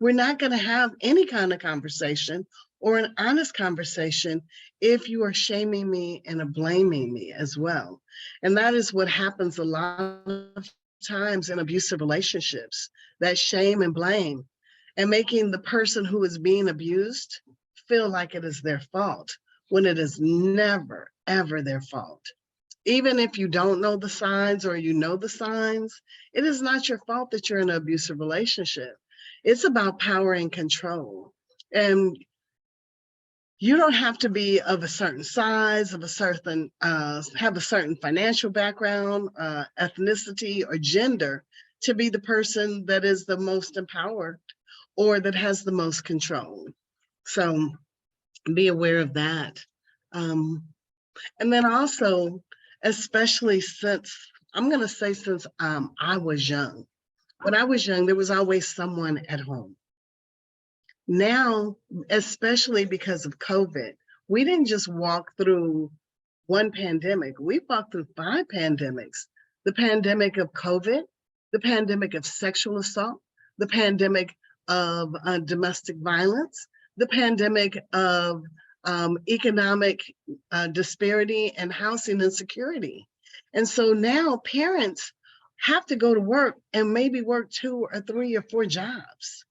We're not going to have any kind of conversation or an honest conversation if you are shaming me and blaming me as well. And that is what happens a lot of times in abusive relationships, that shame and blame, and making the person who is being abused feel like it is their fault, when it is never, ever their fault. Even if you don't know the signs or you know the signs, it is not your fault that you're in an abusive relationship. It's about power and control. And you don't have to be of a certain size, of a certain, have a certain financial background, ethnicity, or gender to be the person that is the most empowered or that has the most control. So be aware of that. And then also, especially since, I'm gonna say since I was young. When I was young, there was always someone at home. Now, especially because of COVID, we didn't just walk through one pandemic, we walked through 5 pandemics. The pandemic of COVID, the pandemic of sexual assault, the pandemic of domestic violence, the pandemic of economic disparity and housing insecurity. And so now parents have to go to work and maybe work 2 or 3 or 4 jobs.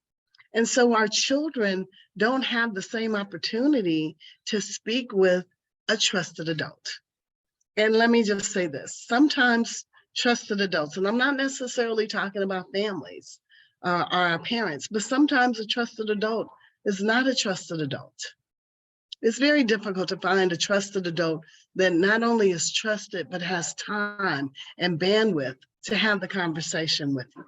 And so our children don't have the same opportunity to speak with a trusted adult. And let me just say this, sometimes trusted adults, and I'm not necessarily talking about families or our parents, but sometimes a trusted adult is not a trusted adult. It's very difficult to find a trusted adult that not only is trusted, but has time and bandwidth to have the conversation with you.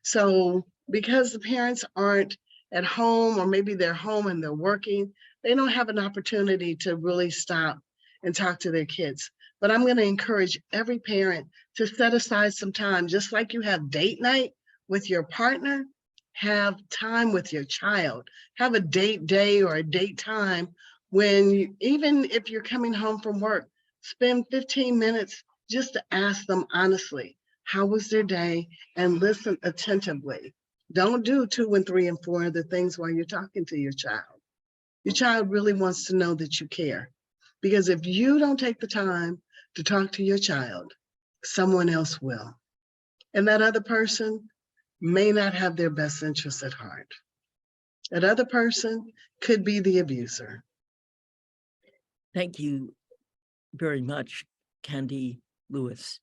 So because the parents aren't at home, or maybe they're home and they're working, they don't have an opportunity to really stop and talk to their kids. But I'm going to encourage every parent to set aside some time, just like you have date night with your partner, have time with your child, have a date day or a date time when you, even if you're coming home from work, spend 15 minutes just to ask them honestly, how was their day, and listen attentively. Don't do 2 and 3 and 4 other things while you're talking to your child. Your child really wants to know that you care. Because if you don't take the time to talk to your child, someone else will. And that other person may not have their best interests at heart. That other person could be the abuser. Thank you very much, Candy Lewis.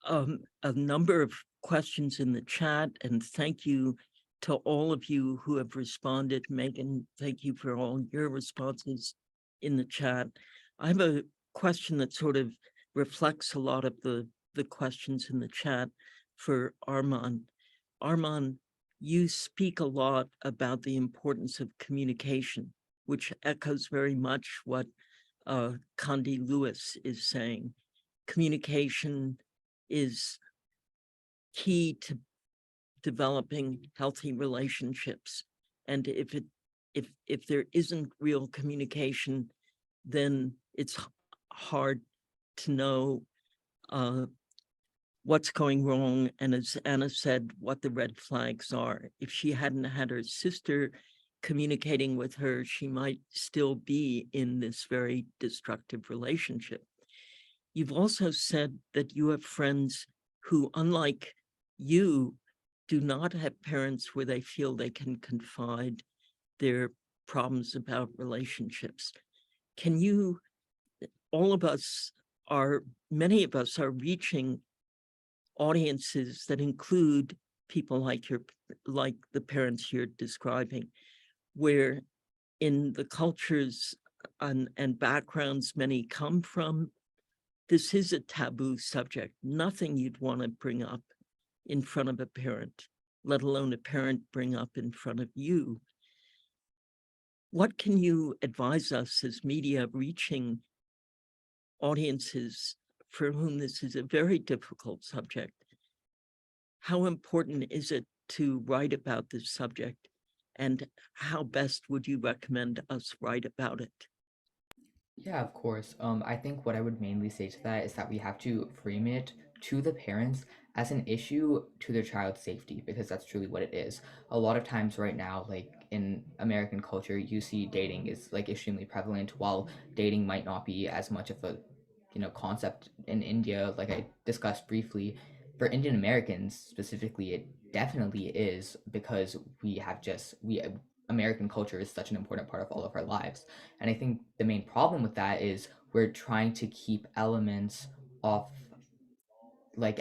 A number of questions in the chat, and thank you to all of you who have responded. Megan, thank you for all your responses in the chat. I have a question that sort of reflects a lot of the questions in the chat for Armand. Armand, you speak a lot about the importance of communication, which echoes very much what Condi Lewis is saying. Communication is key to developing healthy relationships. And if there isn't real communication, then it's hard to know what's going wrong. And as Anna said, what the red flags are. If she hadn't had her sister communicating with her, she might still be in this very destructive relationship. You've also said that you have friends who, unlike you, do not have parents where they feel they can confide their problems about relationships. Can you, many of us are reaching audiences that include people like the parents you're describing, where in the cultures and backgrounds many come from, this is a taboo subject, nothing you'd want to bring up in front of a parent, let alone a parent bring up in front of you. What can you advise us as media reaching audiences for whom this is a very difficult subject? How important is it to write about this subject, and how best would you recommend us write about it? Yeah, of course. I think what I would mainly say to that is that we have to frame it to the parents as an issue to their child's safety, because that's truly what it is. A lot of times right now, like in American culture, you see dating is like extremely prevalent, while dating might not be as much of a concept in India, like I discussed briefly. For Indian Americans specifically, it definitely is, because American culture is such an important part of all of our lives. And I think the main problem with that is we're trying to keep elements of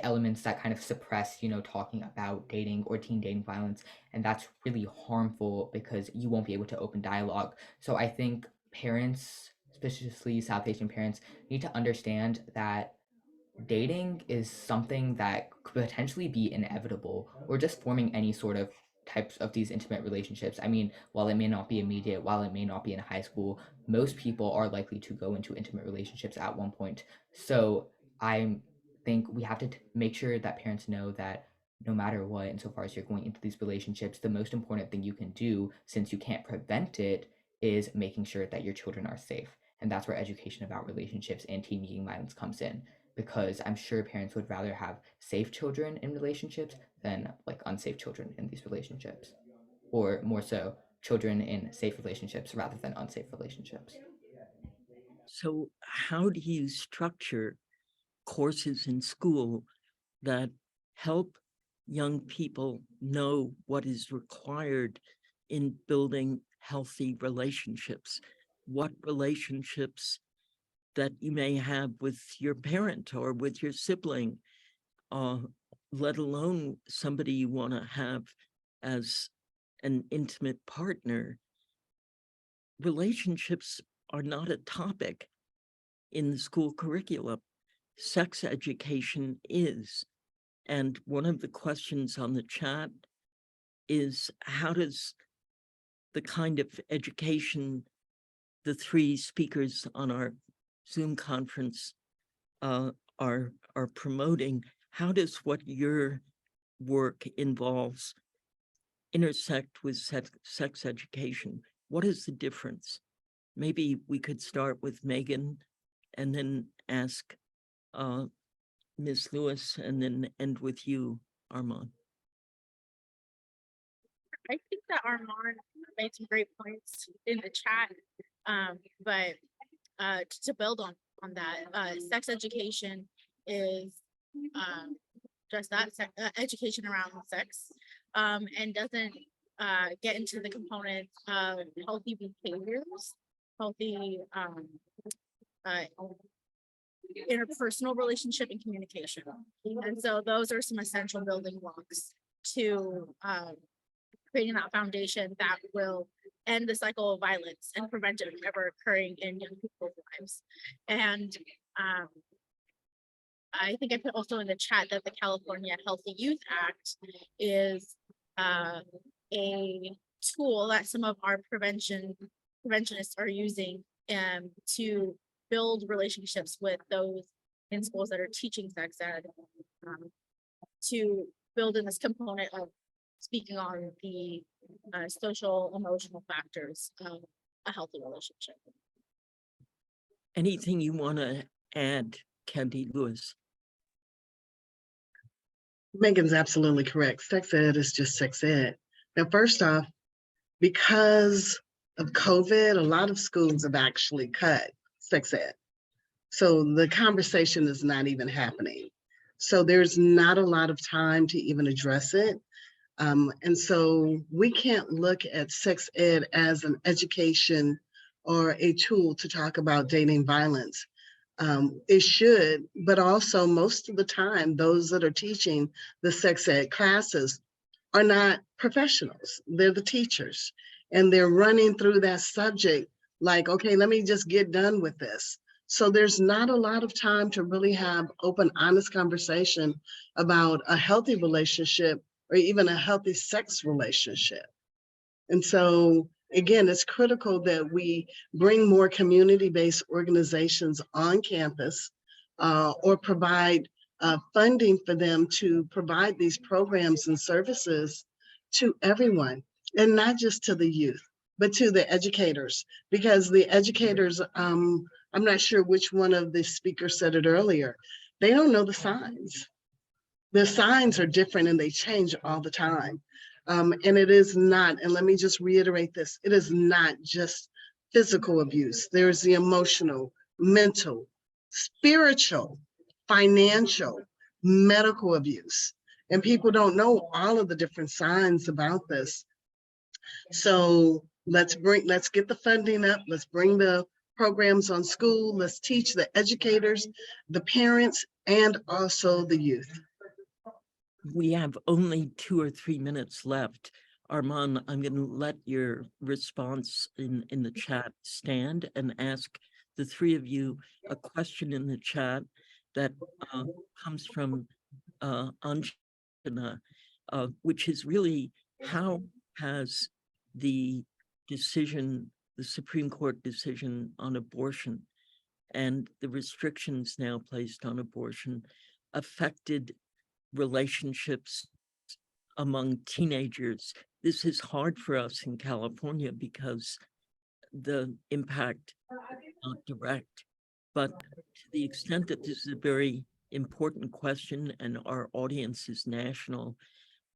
elements that kind of suppress, talking about dating or teen dating violence. And that's really harmful because you won't be able to open dialogue. So I think parents, especially South Asian parents, need to understand that dating is something that could potentially be inevitable, or just forming any sort of types of these intimate relationships. I mean, while it may not be immediate, while it may not be in high school, most people are likely to go into intimate relationships at one point. So I think we have to make sure that parents know that no matter what, insofar as you're going into these relationships, the most important thing you can do, since you can't prevent it, is making sure that your children are safe. And that's where education about relationships and teen dating violence comes in, because I'm sure parents would rather have safe children in relationships than like unsafe children in these relationships, or more so, children in safe relationships rather than unsafe relationships. So how do you structure courses in school that help young people know what is required in building healthy relationships? What relationships that you may have with your parent or with your sibling, let alone somebody you want to have as an intimate partner. Relationships are not a topic in the school curriculum. Sex education is. And one of the questions on the chat is, how does the kind of education the three speakers on our Zoom conference are promoting, how does what your work involves intersect with sex education? What is the difference? Maybe we could start with Megan and then ask Ms. Lewis, and then end with you, Armand. I think that Armand made some great points in the chat, but to build on that, sex education is just that, education around sex, and doesn't get into the components of healthy behaviors, healthy interpersonal relationship and communication. And so those are some essential building blocks to creating that foundation that will end the cycle of violence and prevent it from ever occurring in young people's lives. And I think I put also in the chat that the California Healthy Youth Act is a tool that some of our preventionists are using to build relationships with those in schools that are teaching sex ed, to build in this component of speaking on the social emotional factors of a healthy relationship. Anything you want to add, Candy Lewis? Megan's absolutely correct. Sex ed is just sex ed. Now, first off, because of COVID, a lot of schools have actually cut sex ed. So the conversation is not even happening. So there's not a lot of time to even address it. And so we can't look at sex ed as an education or a tool to talk about dating violence. It should, but also most of the time, those that are teaching the sex ed classes are not professionals. They're the teachers, and they're running through that subject like, okay, let me just get done with this. So there's not a lot of time to really have open, honest conversation about a healthy relationship or even a healthy sex relationship. And so again, it's critical that we bring more community-based organizations on campus or provide funding for them to provide these programs and services to everyone, and not just to the youth, but to the educators, because the educators, I'm not sure which one of the speakers said it earlier, they don't know the signs. The signs are different and they change all the time. And it is not, and let me just reiterate this, it is not just physical abuse. There's the emotional, mental, spiritual, financial, medical abuse. And people don't know all of the different signs about this. So let's get the funding up, let's bring the programs on school, let's teach the educators, the parents, and also the youth. We have only 2 or 3 minutes left. Armand, I'm going to let your response in the chat stand and ask the three of you a question in the chat that comes from Anjana, which is really, how has the Supreme Court decision on abortion and the restrictions now placed on abortion affected relationships among teenagers? This is hard for us in California because the impact is not direct, but to the extent that this is a very important question and our audience is national,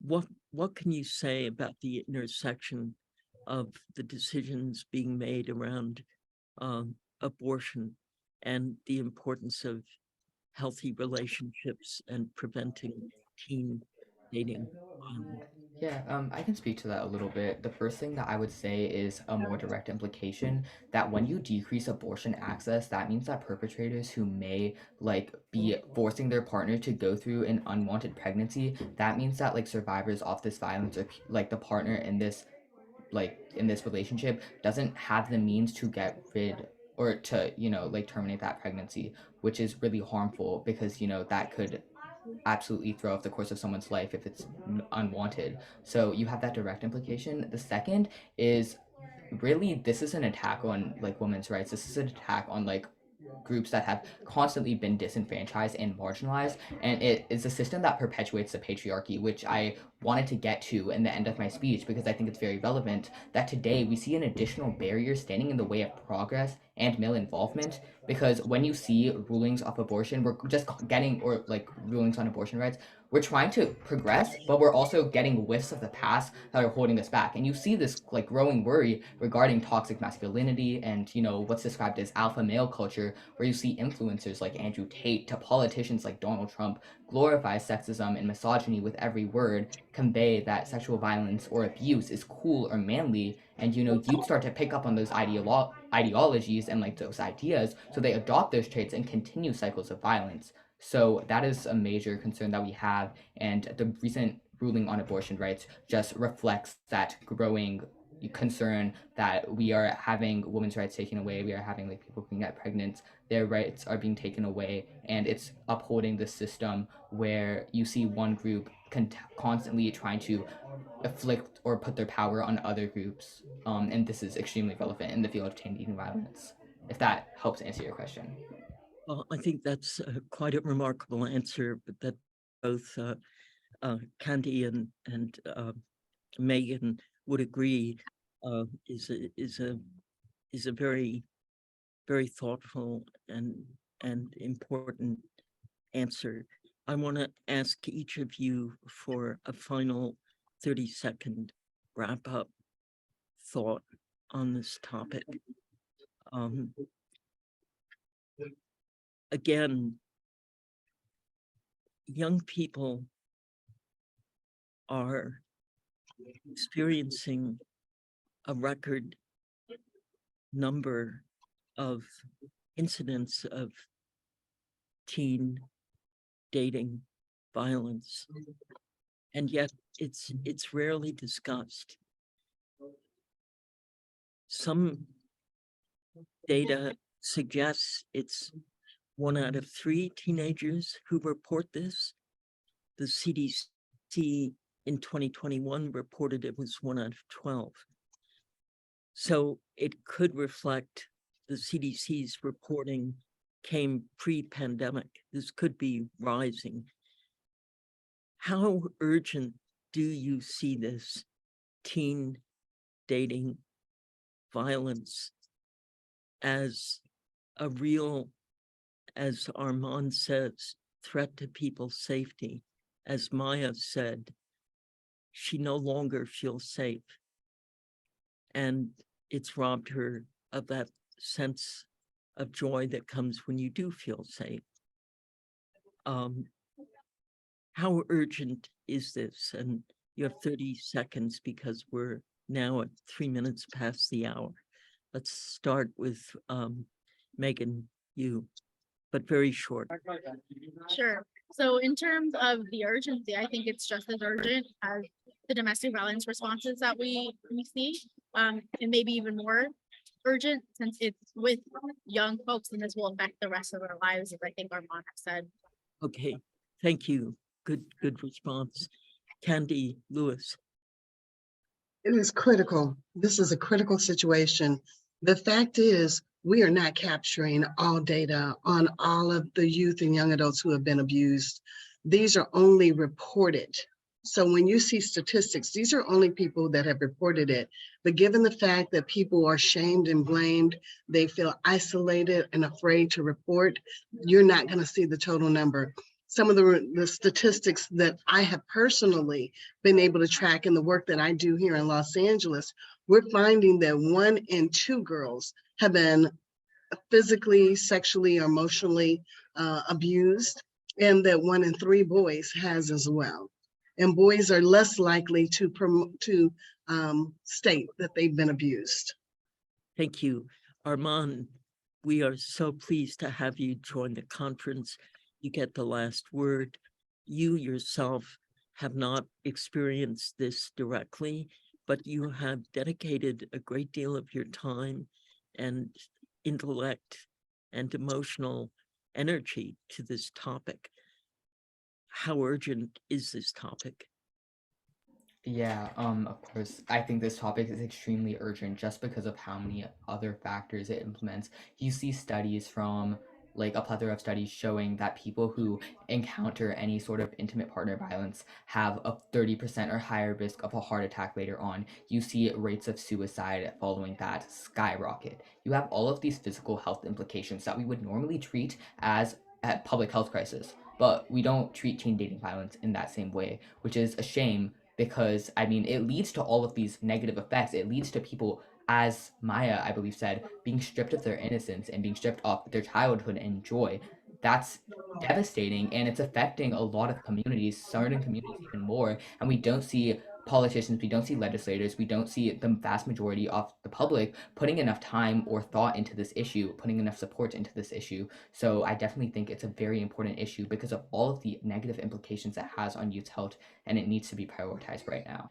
what can you say about the intersection of the decisions being made around abortion and the importance of healthy relationships and preventing teen dating violence? Yeah, I can speak to that a little bit. The first thing that I would say is a more direct implication that when you decrease abortion access, that means that perpetrators who may be forcing their partner to go through an unwanted pregnancy, that means that survivors of this violence or the partner in this relationship doesn't have the means to get rid or to terminate that pregnancy, which is really harmful because that could absolutely throw off the course of someone's life if it's unwanted. So you have that direct implication. The second is really, this is an attack on women's rights. This is an attack on groups that have constantly been disenfranchised and marginalized, and it is a system that perpetuates the patriarchy, which I wanted to get to in the end of my speech because I think it's very relevant that today we see an additional barrier standing in the way of progress and male involvement, because when you see rulings of abortion, we're just getting, or rulings on abortion rights, we're trying to progress, but we're also getting whiffs of the past that are holding us back. And you see this growing worry regarding toxic masculinity and what's described as alpha male culture, where you see influencers like Andrew Tate to politicians like Donald Trump glorify sexism and misogyny with every word, convey that sexual violence or abuse is cool or manly, and you'd start to pick up on those ideologies and those ideas, so they adopt those traits and continue cycles of violence. So that is a major concern that we have, and the recent ruling on abortion rights just reflects that growing concern that we are having women's rights taken away. We are having like people who can get pregnant, their rights are being taken away, and it's upholding the system where you see one group constantly trying to afflict or put their power on other groups. And this is extremely relevant in the field of teen dating violence, if that helps answer your question. Well, I think that's quite a remarkable answer, but that both Candy and Megan would agree is a very thoughtful and important answer. I want to ask each of you for a final 30-second wrap-up thought on this topic. Again, young people are experiencing a record number of incidents of teen dating violence, and yet it's rarely discussed. Some data suggests it's 1 out of 3 teenagers who report this. The CDC in 2021 reported it was 1 out of 12. So it could reflect the CDC's reporting came pre-pandemic. This could be rising. How urgent do you see this teen dating violence as a real, as Armand says, threat to people's safety? As Maya said, she no longer feels safe, and it's robbed her of that sense of joy that comes when you do feel safe. How urgent is this? And you have 30 seconds because we're now at 3 minutes past the hour. Let's start with Megan, you, but very short. Sure. So in terms of the urgency, I think it's just as urgent as the domestic violence responses that we see, and maybe even more urgent since it's with young folks and this will affect the rest of their lives, as I think Armand has said. Okay, thank you. Good response. Candy Lewis. It is critical. This is a critical situation. The fact is, we are not capturing all data on all of the youth and young adults who have been abused. These are only reported. So when you see statistics, these are only people that have reported it. But given the fact that people are shamed and blamed, they feel isolated and afraid to report, you're not going to see the total number. Some of the statistics that I have personally been able to track in the work that I do here in Los Angeles, we're finding that 1 in 2 girls have been physically, sexually, or emotionally abused, and that 1 in 3 boys has as well. And boys are less likely to state that they've been abused. Thank you. Armand, we are so pleased to have you join the conference. You get the last word. You yourself have not experienced this directly, but you have dedicated a great deal of your time and intellect and emotional energy to this topic. How urgent is this topic? Yeah, of course. I think this topic is extremely urgent just because of how many other factors it implements. You see studies from like a plethora of studies showing that people who encounter any sort of intimate partner violence have a 30% or higher risk of a heart attack later on. You see rates of suicide following that skyrocket. You have all of these physical health implications that we would normally treat as a public health crisis, but we don't treat teen dating violence in that same way, which is a shame because I mean, it leads to all of these negative effects. It leads to people, as Maya, I believe, said, being stripped of their innocence and being stripped of their childhood and joy. That's devastating, and it's affecting a lot of communities, certain communities even more, and we don't see politicians, we don't see legislators, we don't see the vast majority of the public putting enough time or thought into this issue, putting enough support into this issue. So I definitely think it's a very important issue because of all of the negative implications it has on youth health, and it needs to be prioritized right now.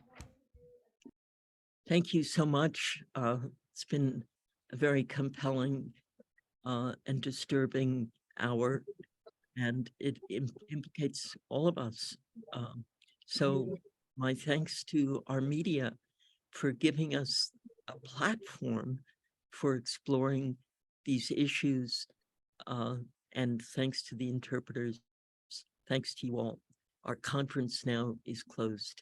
Thank you so much. It's been a very compelling and disturbing hour, and it implicates all of us. So my thanks to our media for giving us a platform for exploring these issues, and thanks to the interpreters. Thanks to you all. Our conference now is closed.